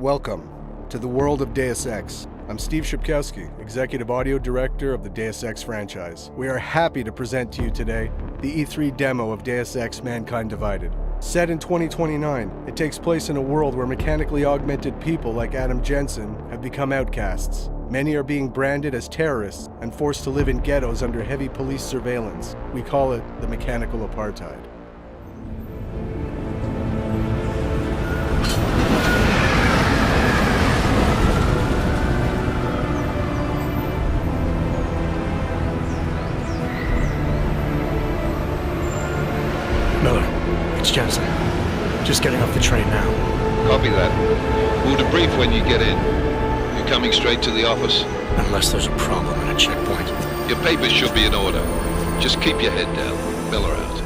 Welcome to the world of Deus Ex. I'm Steve Shipkowski, Executive Audio Director of the Deus Ex franchise. We are happy to present to you today the E3 demo of Deus Ex Mankind Divided. Set in 2029, it takes place in a world where mechanically augmented people like Adam Jensen have become outcasts. Many are being branded as terrorists and forced to live in ghettos under heavy police surveillance. We call it the mechanical apartheid. Miller, it's Jensen. Just getting off the train now. Copy that. We'll debrief when you get in. You're coming straight to the office? Unless there's a problem at a checkpoint. Your papers should be in order. Just keep your head down. Miller out.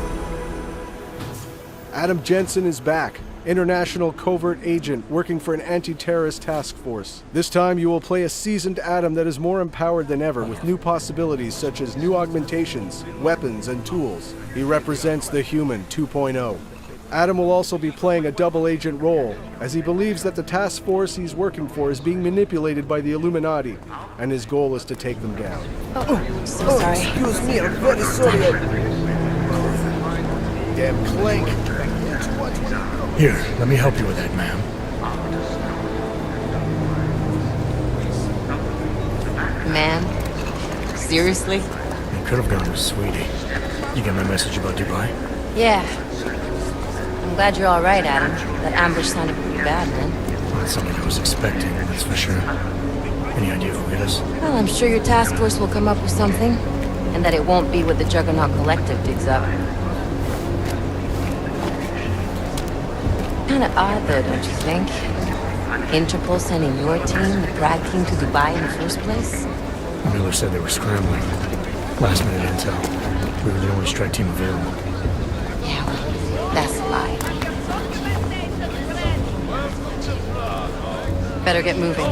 Adam Jensen is back. International covert agent working for an anti-terrorist task force. This time you will play a seasoned Adam that is more empowered than ever with new possibilities such as new augmentations, weapons, and tools. He represents the Human 2.0. Adam will also be playing a double agent role, as he believes that the task force he's working for is being manipulated by the Illuminati, and his goal is to take them down. So sorry. Excuse me, I'm very sorry. Damn clank. Here, let me help you with that, ma'am. Man? Seriously? You could have gone with Sweetie. You get my message about Dubai? Yeah. I'm glad you're alright, Adam. That ambush sounded pretty bad, man. Not something I was expecting, that's for sure. Any idea who hit us? Well, I'm sure your task force will come up with something. And that it won't be what the Juggernaut Collective digs up. Kinda odd, though, don't you think? Interpol sending your team, the Prague team, to Dubai in the first place? Miller said they were scrambling. Last minute intel. We were the only strike team available. Yeah, well, that's a lie. Better get moving.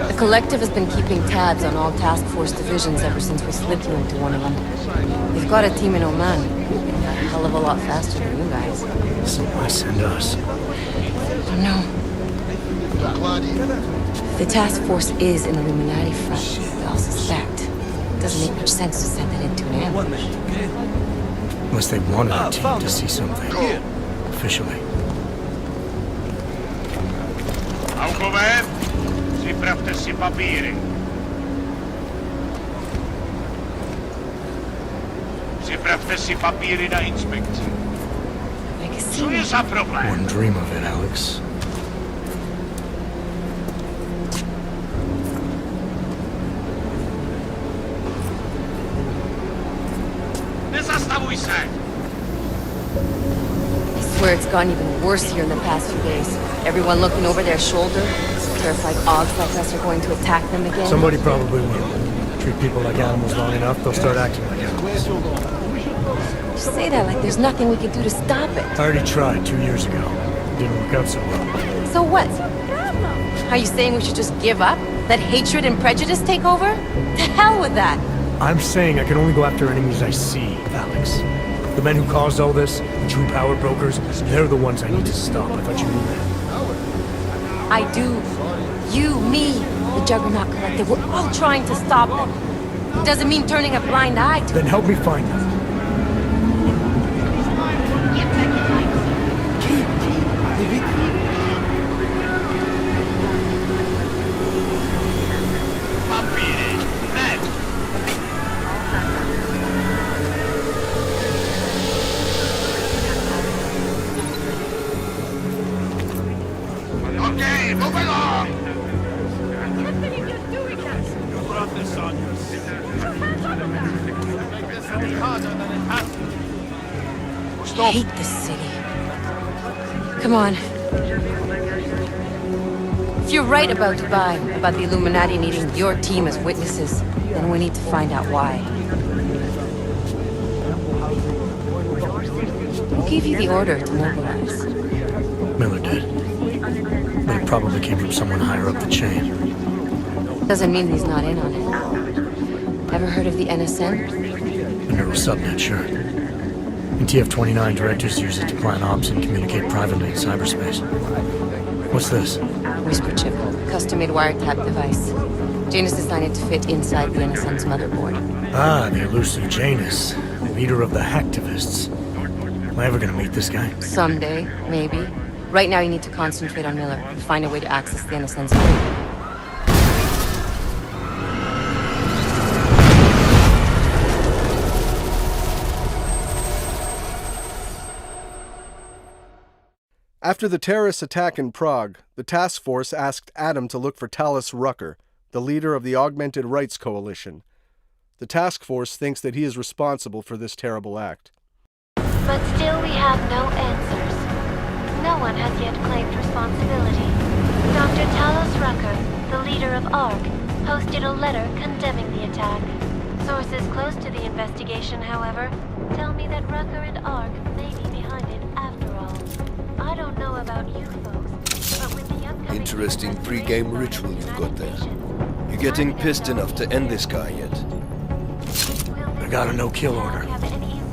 The Collective has been keeping tabs on all task force divisions ever since we slipped you into one of them. They've got a team in Oman. A hell of a lot faster than you guys. So why send us? I don't know. The task force is an Illuminati front, we all suspect. It doesn't make much sense to send it into an ambush. Unless they wanted our team to see something. Officially. Alcover, připravte si papíry. Připravte si papíry na inspekci. Co je za problém? Wouldn't dream of it, Alex. Nezastavuj se! I swear it's gotten even worse here in the past few days. Everyone looking over their shoulder. Terrified Augs like us are going to attack them again. Somebody probably will. Treat people like animals long enough, they'll start acting like animals. You say that like there's nothing we could do to stop it. I already tried 2 years ago. Didn't work out so well. So what? Are you saying we should just give up? Let hatred and prejudice take over? To hell with that! I'm saying I can only go after enemies I see, Alex. The men who caused all this, the true power brokers, they're the ones I need to stop. I thought you knew that. I do. You, me, the Juggernaut Collective, we're all trying to stop them. It doesn't mean turning a blind eye to Then help me find them. Papíry, hned! Okay, move along! You brought this on yourself. It's harder than it has to be. I hate this city. Come on. If you're right about Dubai, about the Illuminati needing your team as witnesses, then we need to find out why. Who gave you the order to mobilize? Miller did. But it probably came from someone higher up the chain. Doesn't mean he's not in on it. Ever heard of the NSN? The neural subnet, sure. In TF-29, directors use it to plan ops and communicate privately in cyberspace. What's this? Whisper chip. Custom-made wiretap device. Janus designed it to fit inside the NSN's motherboard. Ah, the elusive Janus, leader of the hacktivists. Am I ever gonna meet this guy? Someday, maybe. Right now you need to concentrate on Miller. Find a way to access the NSN's code. After the terrorist attack in Prague, the task force asked Adam to look for Talos Rucker, the leader of the Augmented Rights Coalition. The task force thinks that he is responsible for this terrible act. But still we have no answers. No one has yet claimed responsibility. Dr. Talos Rucker, the leader of ARC, posted a letter condemning the attack. Sources close to the investigation, however, tell me that Rucker and ARC may be behind it after all. I don't know about you folks, but with the upcoming... Interesting pre-game ritual you've got there. You getting pissed enough to end this guy yet? I got a no-kill order.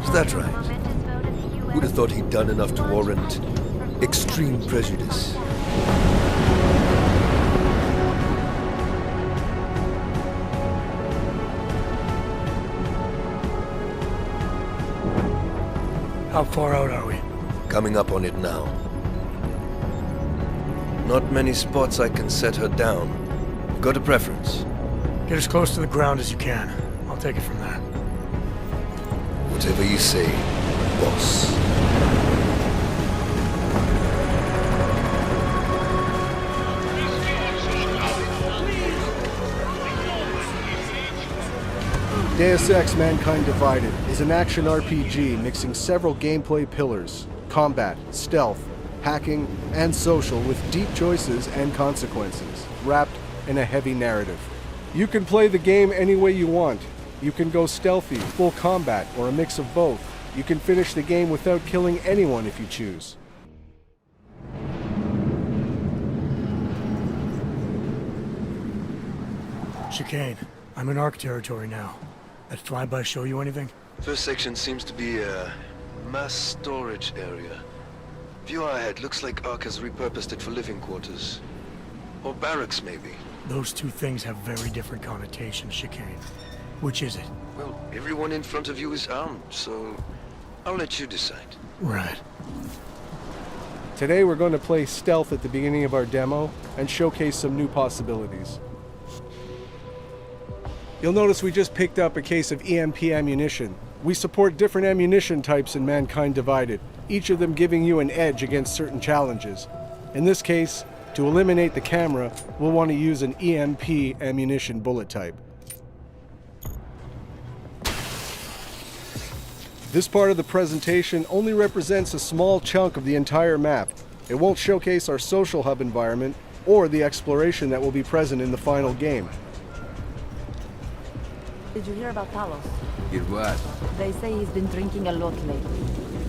Is that right? Would have thought he'd done enough to warrant extreme prejudice. How far out are we? Coming up on it now. Not many spots I can set her down. Got a preference? Get as close to the ground as you can. I'll take it from there. Whatever you say, boss. Deus Ex: Mankind Divided is an action RPG mixing several gameplay pillars: combat, stealth, hacking, and social, with deep choices and consequences, wrapped in a heavy narrative. You can play the game any way you want. You can go stealthy, full combat, or a mix of both. You can finish the game without killing anyone if you choose. Chicane, I'm in ARC territory now. That flyby show you anything? First section seems to be a mass storage area. View ahead, looks like ARC has repurposed it for living quarters. Or barracks, maybe. Those two things have very different connotations, Chicane. Which is it? Well, everyone in front of you is armed, so I'll let you decide. Right. Today we're going to play stealth at the beginning of our demo and showcase some new possibilities. You'll notice we just picked up a case of EMP ammunition. We support different ammunition types in Mankind Divided, each of them giving you an edge against certain challenges. In this case, to eliminate the camera, we'll want to use an EMP ammunition bullet type. This part of the presentation only represents a small chunk of the entire map. It won't showcase our social hub environment or the exploration that will be present in the final game. Did you hear about Talos? Hear what? They say he's been drinking a lot lately.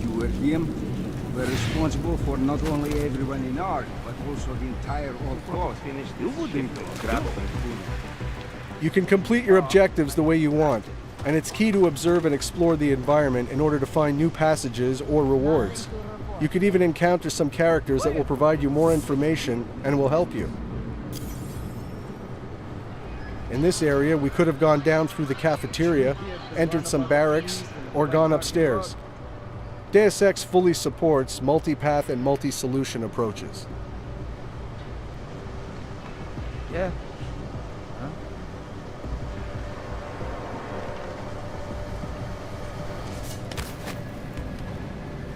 You were him? We're responsible for not only everyone in ARC, but also the entire old coast. You wouldn't grab some food. You can complete your objectives the way you want, and it's key to observe and explore the environment in order to find new passages or rewards. You could even encounter some characters that will provide you more information and will help you. In this area, we could have gone down through the cafeteria, entered some barracks, or gone upstairs. Deus Ex fully supports multi-path and multi-solution approaches. Yeah. Huh?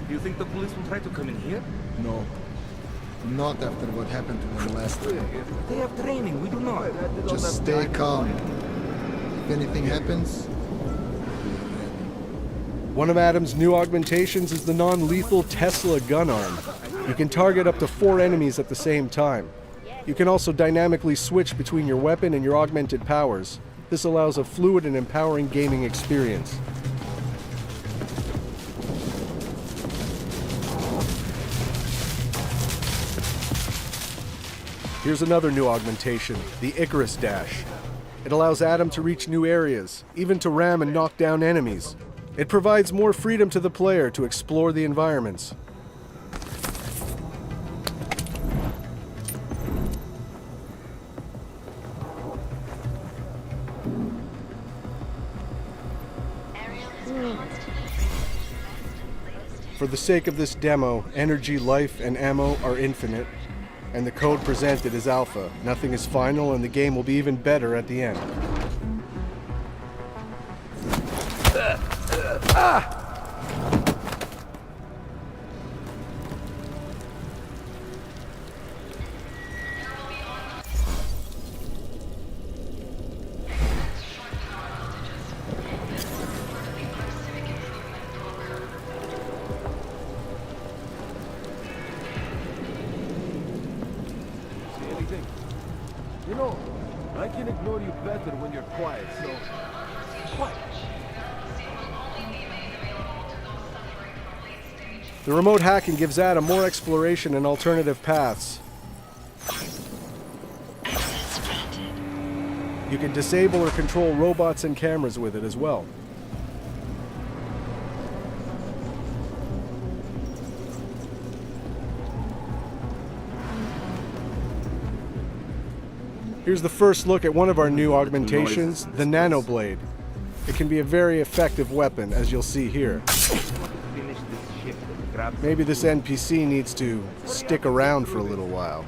Do you think the police will try to come in here? No. Not after what happened to them last time. They have training, we do not. Just stay calm. If anything happens... One of Adam's new augmentations is the non-lethal Tesla gun arm. You can target up to 4 enemies at the same time. You can also dynamically switch between your weapon and your augmented powers. This allows a fluid and empowering gaming experience. Here's another new augmentation, the Icarus Dash. It allows Adam to reach new areas, even to ram and knock down enemies. It provides more freedom to the player to explore the environments. For the sake of this demo, energy, life, and ammo are infinite, and the code presented is alpha. Nothing is final, and the game will be even better at the end. You know, I can ignore you better when you're quiet, so... What? The remote hacking gives Adam more exploration and alternative paths. You can disable or control robots and cameras with it as well. Here's the first look at one of our new augmentations, the Nanoblade. It can be a very effective weapon, as you'll see here. Maybe this NPC needs to stick around for a little while.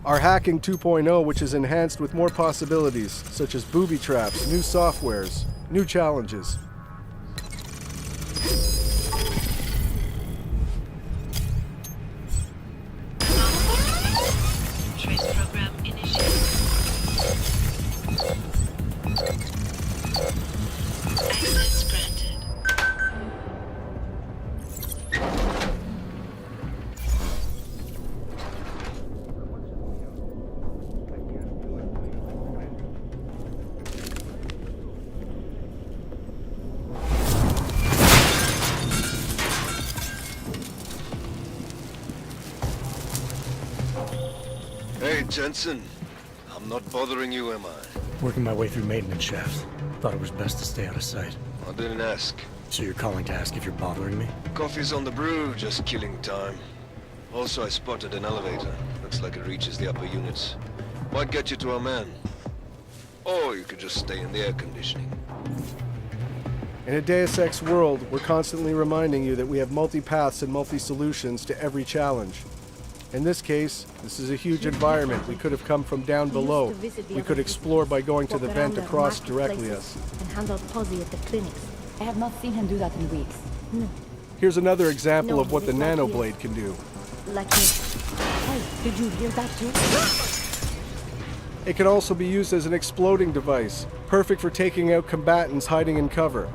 Our Hacking 2.0, which is enhanced with more possibilities, such as booby traps, new softwares, new challenges. Trace program initiated. Access granted. Hey, Jensen. I'm not bothering you, am I? Working my way through maintenance shafts. Thought it was best to stay out of sight. I didn't ask. So you're calling to ask if you're bothering me? Coffee's on the brew, just killing time. Also, I spotted an elevator. Looks like it reaches the upper units. Might get you to our man. Or you could just stay in the air conditioning. In a Deus Ex world, we're constantly reminding you that we have multi-paths and multi-solutions to every challenge. In this case, this is a huge environment. We could have come from down below. We could explore by going to the vent across directly us. And handle Posy at the clinics. I have not seen him do that in weeks. No. Here's another example of what the Nanoblade can do. Like this. Hey, did you hear that too? It can also be used as an exploding device, perfect for taking out combatants hiding in cover.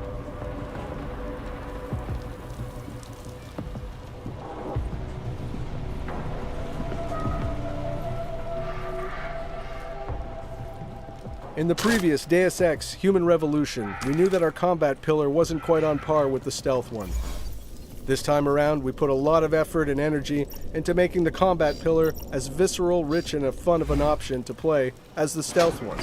In the previous Deus Ex Human Revolution, we knew that our combat pillar wasn't quite on par with the stealth one. This time around, we put a lot of effort and energy into making the combat pillar as visceral, rich, and fun of an option to play as the stealth one.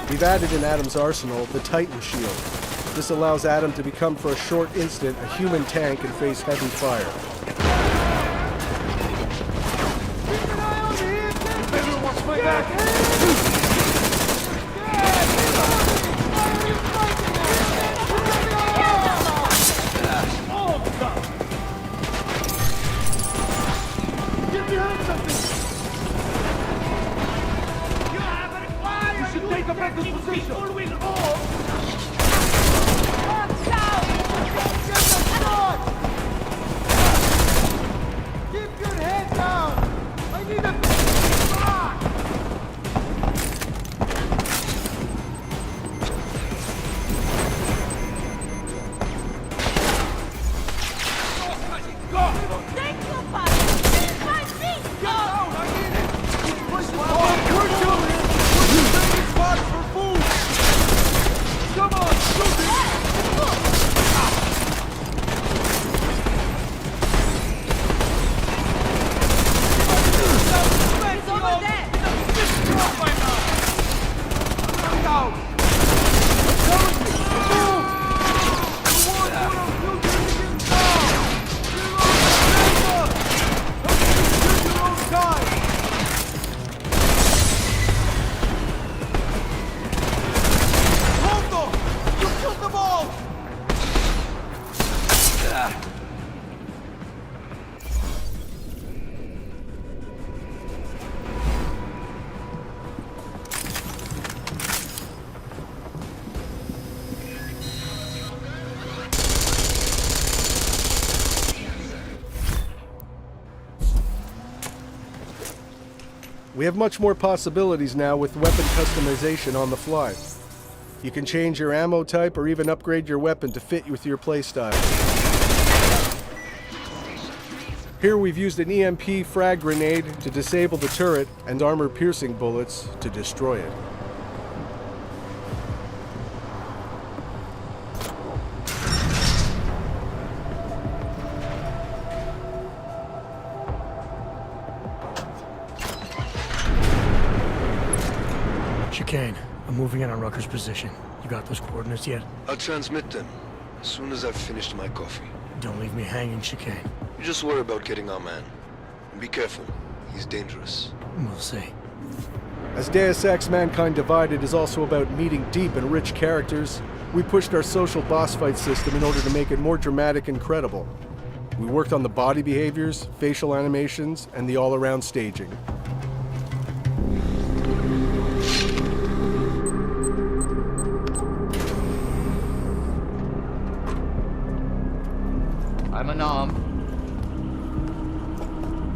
We've added in Adam's arsenal the Titan Shield. This allows Adam to become for a short instant a human tank and face heavy fire. down! I'm telling you! Move! The war put our future begins now! Reload! Help you choose your own time! Hold them! You killed them all! We have much more possibilities now with weapon customization on the fly. You can change your ammo type or even upgrade your weapon to fit with your playstyle. Here we've used an EMP frag grenade to disable the turret and armor-piercing bullets to destroy it. Chicane, I'm moving in on Rucker's position. You got those coordinates yet? I'll transmit them as soon as I've finished my coffee. Don't leave me hanging, Chicane. You just worry about getting our man. And be careful. He's dangerous. We'll see. As Deus Ex Mankind Divided is also about meeting deep and rich characters, we pushed our social boss fight system in order to make it more dramatic and credible. We worked on the body behaviors, facial animations, and the all-around staging. I'm unarmed.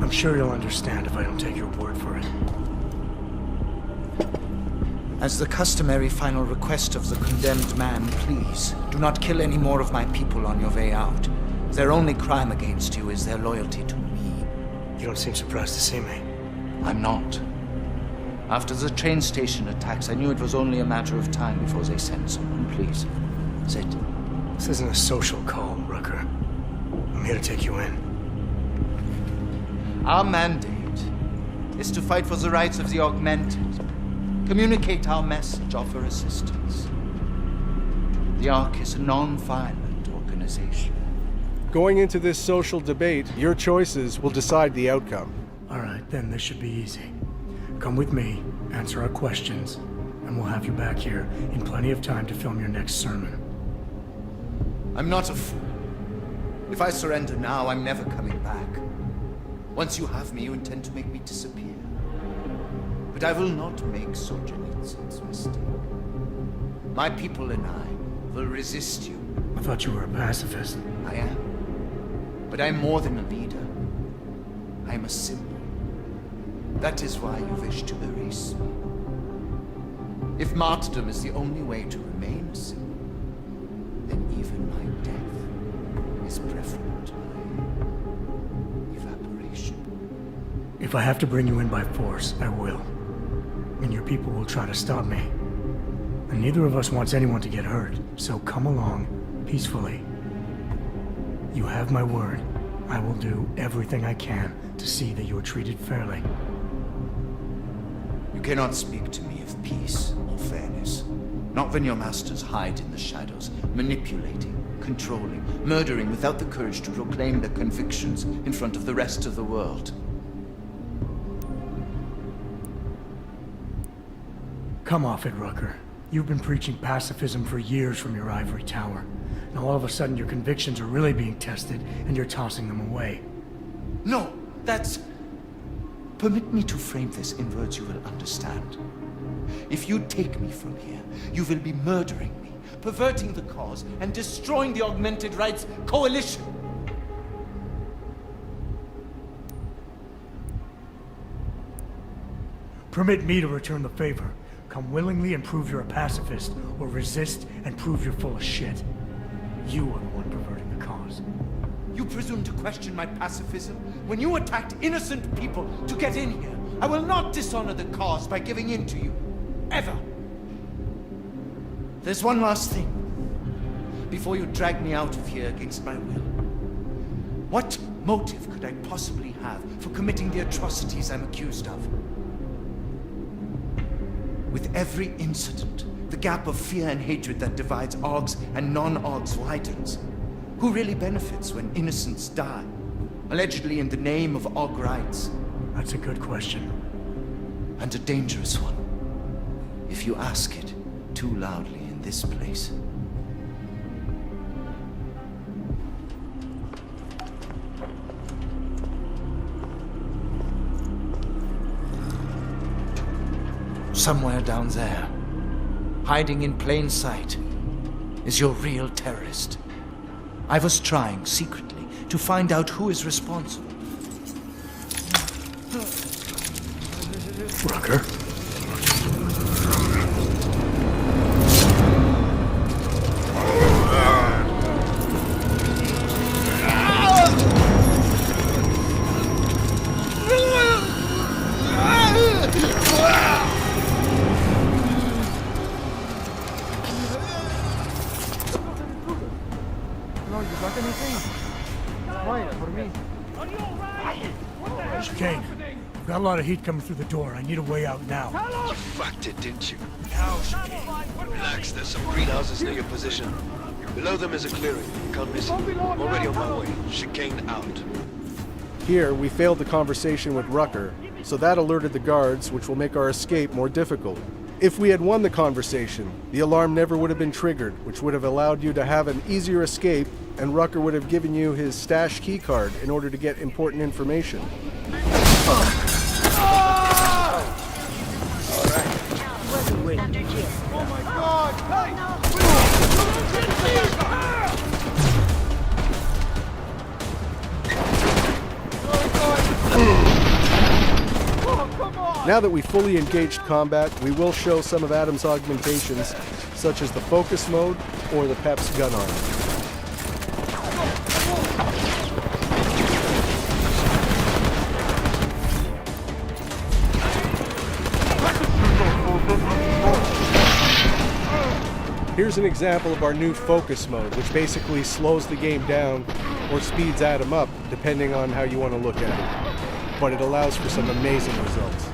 I'm sure you'll understand if I don't take your word for it. As the customary final request of the condemned man, please, do not kill any more of my people on your way out. Their only crime against you is their loyalty to me. You don't seem surprised to see me. I'm not. After the train station attacks, I knew it was only a matter of time before they sent someone. Please, sit. This isn't a social call, Rucker. I'm here to take you in. Our mandate is to fight for the rights of the augmented. Communicate our message, offer assistance. The Ark is a non-violent organization. Going into this social debate, your choices will decide the outcome. All right, then this should be easy. Come with me, answer our questions, and we'll have you back here in plenty of time to film your next sermon. I'm not a fool. If I surrender now, I'm never coming back. Once you have me, you intend to make me disappear. But I will not make Solzhenitsyn's mistake. My people and I will resist you. I thought you were a pacifist. I am. But I'm more than a leader. I'm a symbol. That is why you wish to erase me. If martyrdom is the only way to remain a symbol, then even my death is preferable to my evaporation. If I have to bring you in by force, I will. And your people will try to stop me. And neither of us wants anyone to get hurt, so come along, peacefully. You have my word. I will do everything I can to see that you are treated fairly. You cannot speak to me of peace or fairness. Not when your masters hide in the shadows, manipulating, controlling, murdering without the courage to proclaim their convictions in front of the rest of the world. Come off it, Rucker. You've been preaching pacifism for years from your ivory tower. Now all of a sudden your convictions are really being tested and you're tossing them away. No, that's... Permit me to frame this in words you will understand. If you take me from here, you will be murdering me, perverting the cause, and destroying the Augmented Rights Coalition. Permit me to return the favor. Come willingly and prove you're a pacifist, or resist and prove you're full of shit. You are the one perverting the cause. You presume to question my pacifism when you attacked innocent people to get in here. I will not dishonor the cause by giving in to you. Ever. There's one last thing. Before you drag me out of here against my will. What motive could I possibly have for committing the atrocities I'm accused of? With every incident, the gap of fear and hatred that divides Augs and non-Augs widens. Who really benefits when innocents die? Allegedly in the name of Aug rights. That's a good question. And a dangerous one. If you ask it too loudly in this place. Somewhere down there, hiding in plain sight, is your real terrorist. I was trying secretly to find out who is responsible. Rucker? Chicane, we've got a lot of heat coming through the door. I need a way out now. You fucked it, didn't you? Now, Chicane. Relax, there's some greenhouses near your position. Below them is a clearing. Can't miss it. I'm already on my way. Chicane out. Here, we failed the conversation with Rucker, so that alerted the guards, which will make our escape more difficult. If we had won the conversation, the alarm never would have been triggered, which would have allowed you to have an easier escape, and Rucker would have given you his stash keycard in order to get important information. Oh my God! Now that we fully engaged combat, we will show some of Adam's augmentations, such as the focus mode or the PEP's gun arm. Here's an example of our new focus mode, which basically slows the game down or speeds Adam up, depending on how you want to look at it. But it allows for some amazing results.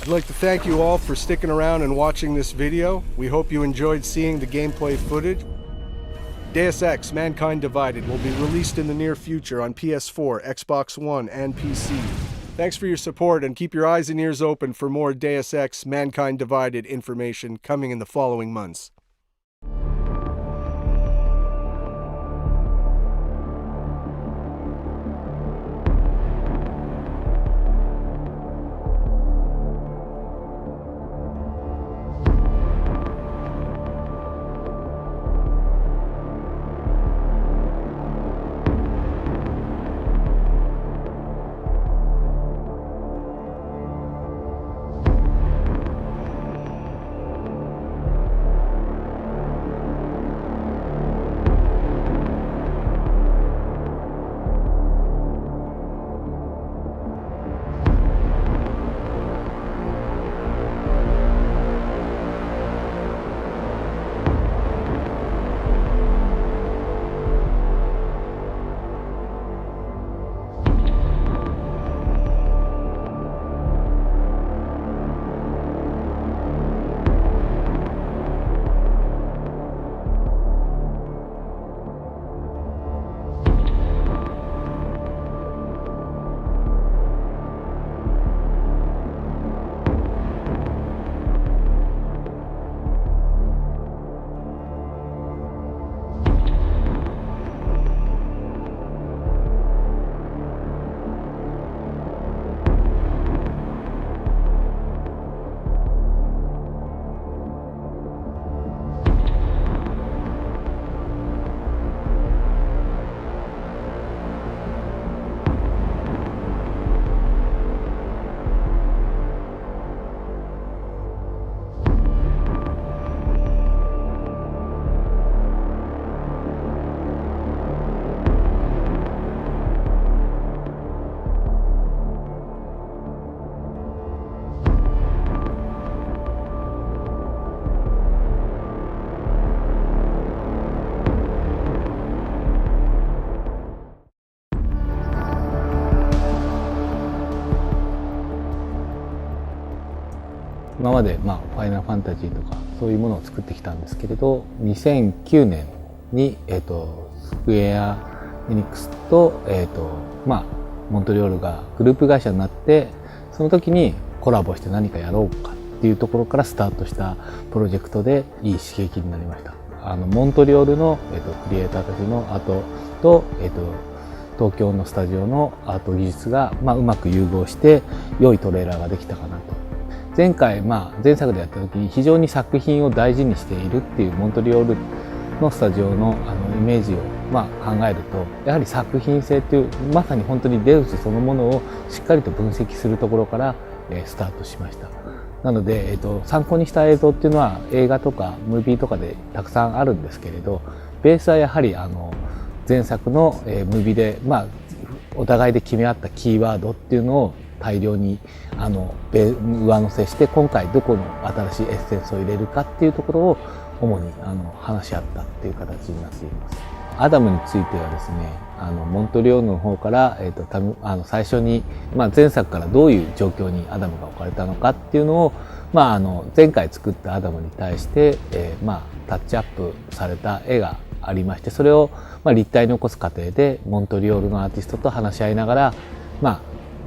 I'd like to thank you all for sticking around and watching this video. We hope you enjoyed seeing the gameplay footage. Deus Ex: Mankind Divided will be released in the near future on PS4, Xbox One, and PC. Thanks for your support, and keep your eyes and ears open for more Deus Ex: Mankind Divided information coming in the following months. 今までファイナルファンタジーとかそういうものを作ってきたんですけれど、2009年に、スクエア・エニックスと、モントリオールがグループ会社になって、その時にコラボして何かやろうかっていうところからスタートしたプロジェクトで、いい刺激になりました。モントリオールの、クリエイターたちのアートと、東京のスタジオのアート技術が、うまく融合して良いトレーラーができたかなと。前回、前作でやった時に非常に作品を大事にしているっていうモントリオールのスタジオのイメージを考えると、やはり作品性っていうまさに本当にデウスそのものをしっかりと分析するところからスタートしました。なので、参考にした映像っていうのは映画とかムービーとかでたくさんあるんですけれど、ベースはやはり前作のムービーでお互いで決め合ったキーワードっていうのを大量に上乗せして、今回どこの新しいエッセンスを入れるかっていうところを主に話し合ったっていう形になっています。アダムについてはですね、モントリオールの方から、最初に、前作からどういう状況にアダムが置かれたのかっていうのを、前回作ったアダムに対して、タッチアップされた絵がありまして、それを、立体に起こす過程でモントリオールのアーティストと話し合いながら、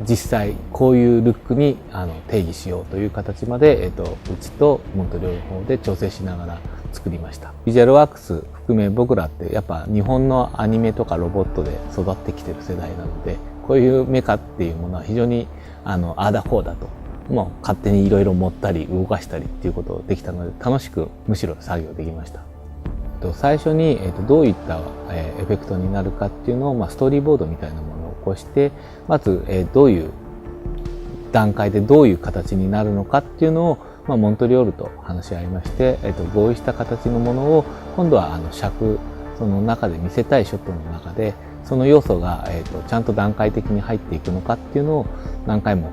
実際こういうルックに定義しようという形まで、うちとモントリオールの方で調整しながら作りました。ビジュアルワークス含め僕らってやっぱ日本のアニメとかロボットで育ってきてる世代なので、こういうメカっていうものは非常にああだこうだともう勝手にいろいろ持ったり動かしたりっていうことができたので、楽しくむしろ作業できました。最初にどういったエフェクトになるかっていうのをストーリーボードみたいなものを起こして、まずどういう段階でどういう形になるのかっていうのをモントリオールと話し合いまして、合意した形のものを今度は尺その中で見せたいショットの中でその要素がちゃんと段階的に入っていくのかっていうのを何回も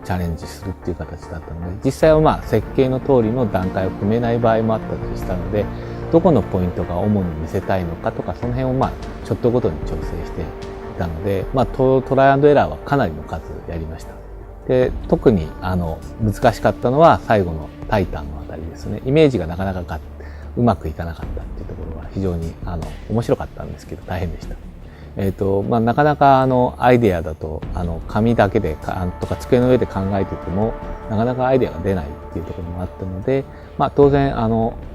チャレンジするっていう形だったので、実際は設計の通りの段階を組めない場合もあったりしたので、どこのポイントが主に見せたいのかとか、その辺をショットごとに調整していたので、トライアンドエラーはかなりの数やりました。で、特に難しかったのは最後のタイタンのあたりですね。イメージがなかなかうまくいかなかったっていうところは非常に面白かったんですけど大変でした。なかなかアイデアだと紙だけでとか机の上で考えててもなかなかアイデアが出ないっていうところもあったので、当然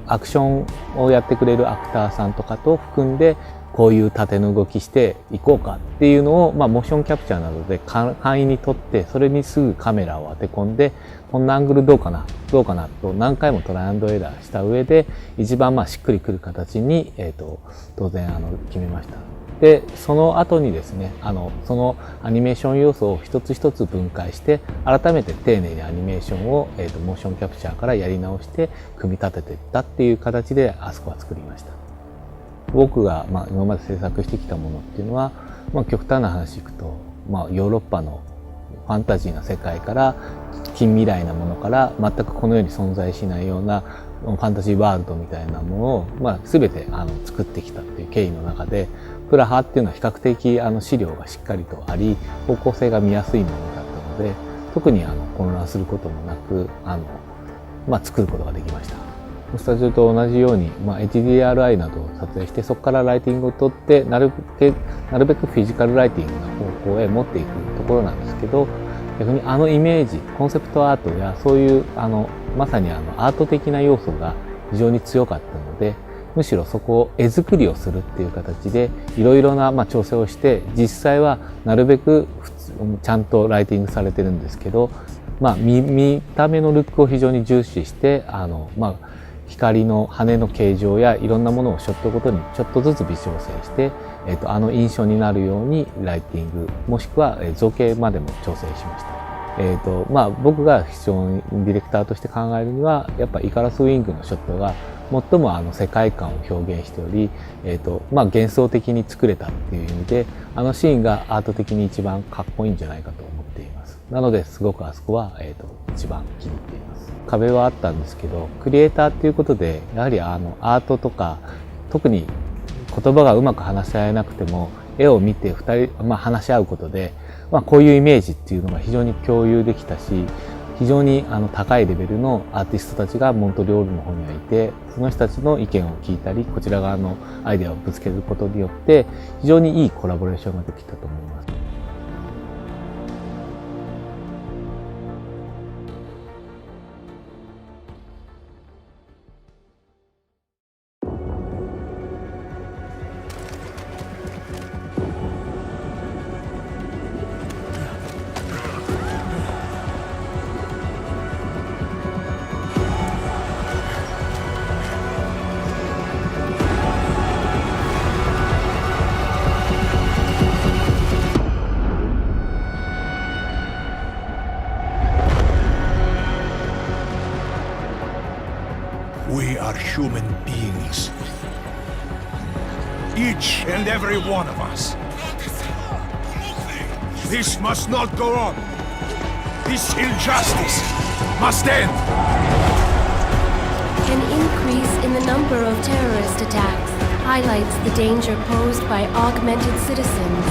アクションをやってくれるアクターさんとかと含んでこういう縦の動きしていこうかっていうのを、モーションキャプチャーなどで簡易に撮って、それにすぐカメラを当て込んで、こんなアングルどうかなと何回もトライアンドエラーした上で一番しっくりくる形に、当然決めました。で、その後にですね、そのアニメーション要素を一つ一つ分解して、改めて丁寧にアニメーションを、モーションキャプチャーからやり直して組み立てていったっていう形であそこは作りました。僕が今まで制作してきたものっていうのは、極端な話いくと、ヨーロッパのファンタジーな世界から近未来なものから全くこの世に存在しないようなファンタジーワールドみたいなものを、全て作ってきたっていう経緯の中で、プラハっていうのは比較的資料がしっかりとあり、方向性が見やすいものだったので、特に混乱することもなく作ることができました。スタジオと同じように、HDRI などを撮影して、そこからライティングを取って、なるべくフィジカルライティングな方向へ持っていくところなんですけど、逆にイメージ、コンセプトアートやそういうまさにアート的な要素が非常に強かったので、むしろそこを絵作りをするっていう形でいろいろな調整をして、実際はなるべくちゃんとライティングされてるんですけど、見た目のルックを非常に重視して光の羽の形状やいろんなものをショットごとにちょっとずつ微調整して、印象になるようにライティングもしくは造形までも調整しました。僕が非常にディレクターとして考えるには、やっぱイカラスウィングのショットが最も世界観を表現しており、幻想的に作れたっていう意味で、シーンがアート的に一番かっこいいんじゃないかと思っています。なのですごくあそこは、一番気に入っています。壁はあったんですけど、クリエイターっていうことで、やはりアートとか、特に言葉がうまく話し合えなくても、絵を見て話し合うことで、こういうイメージっていうのが非常に共有できたし、非非常に高いレベルのアーティストたちがモントリオールの方にはいて、その人たちの意見を聞いたり、こちら側のアイデアをぶつけることによって非常にいいコラボレーションができたと思います。We are human beings. Each and every one of us. This must not go on. This injustice must end. An increase in the number of terrorist attacks highlights the danger posed by augmented citizens.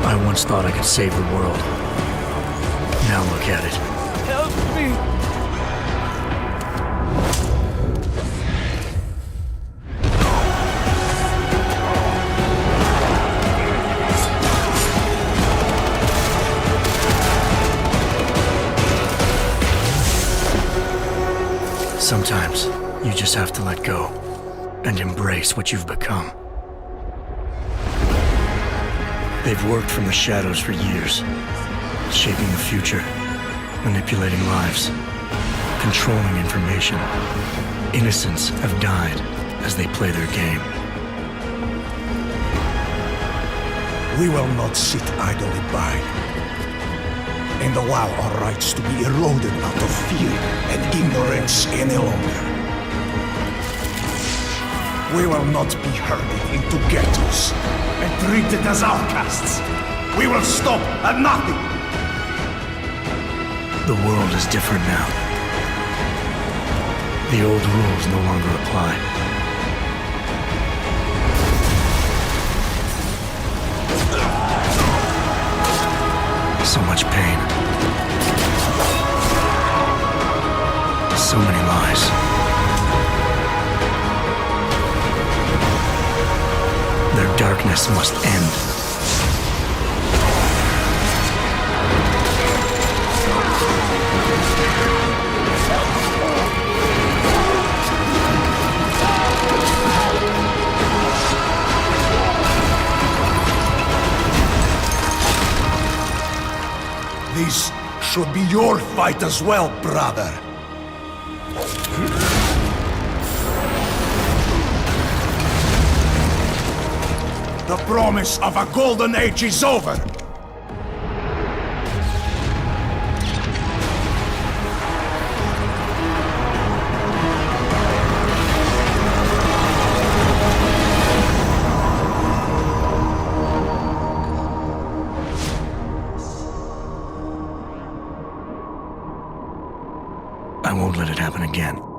I once thought I could save the world. Now look at it. Help me! Sometimes, you just have to let go and embrace what you've become. They've worked from the shadows for years, shaping the future, manipulating lives, controlling information. Innocents have died as they play their game. We will not sit idly by and allow our rights to be eroded out of fear and ignorance any longer. We will not be herded into ghettos and treated as outcasts. We will stop at nothing. The world is different now. The old rules no longer apply. So much pain. So many lies. Their darkness must end. This should be your fight as well, brother. The promise of a golden age is over. I won't let it happen again.